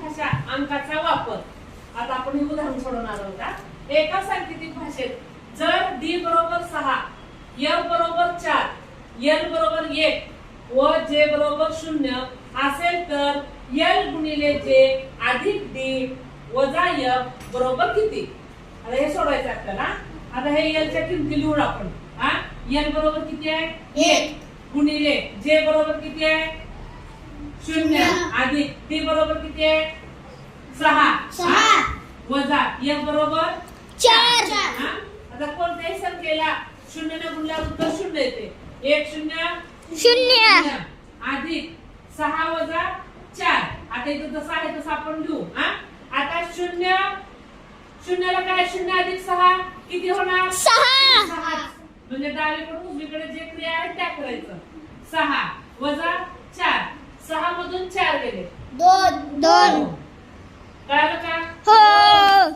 भाषा अंकाचा वापर. आता आपण हे उदाहरण सोडवणार आहोत का. एका सांकेतिक भाषेत जर d बरोबर 6, f बरोबर 4, l बरोबर 1 व j बरोबर 0 असेल तर l गुणिले j अधिक d वजा f बरोबर किती. आता हे सोडवायचं आपल्याला. आता हे l च्या किमती लिहू आपण. l बरोबर किती आहे 1 गुणिले j बरोबर किती आहे 0 अधिक d बरोबर किती आहे 6 वजा f बरोबर 4. आता कोणत्याही संख्येला 0 ने गुणल्यावर उत्तर 0 येते. 1 0 0 अधिक 6 वजा 4. आता इथं जसं आहे तसं आपण लिहू. आता 0 ला काय 0 अधिक 6 किती होणार 6. म्हणजे डावीकडून उजवीकडे जे क्रिया आहे त्या करायचं. 6 वजा 4. 6 मधून 4 गेले 2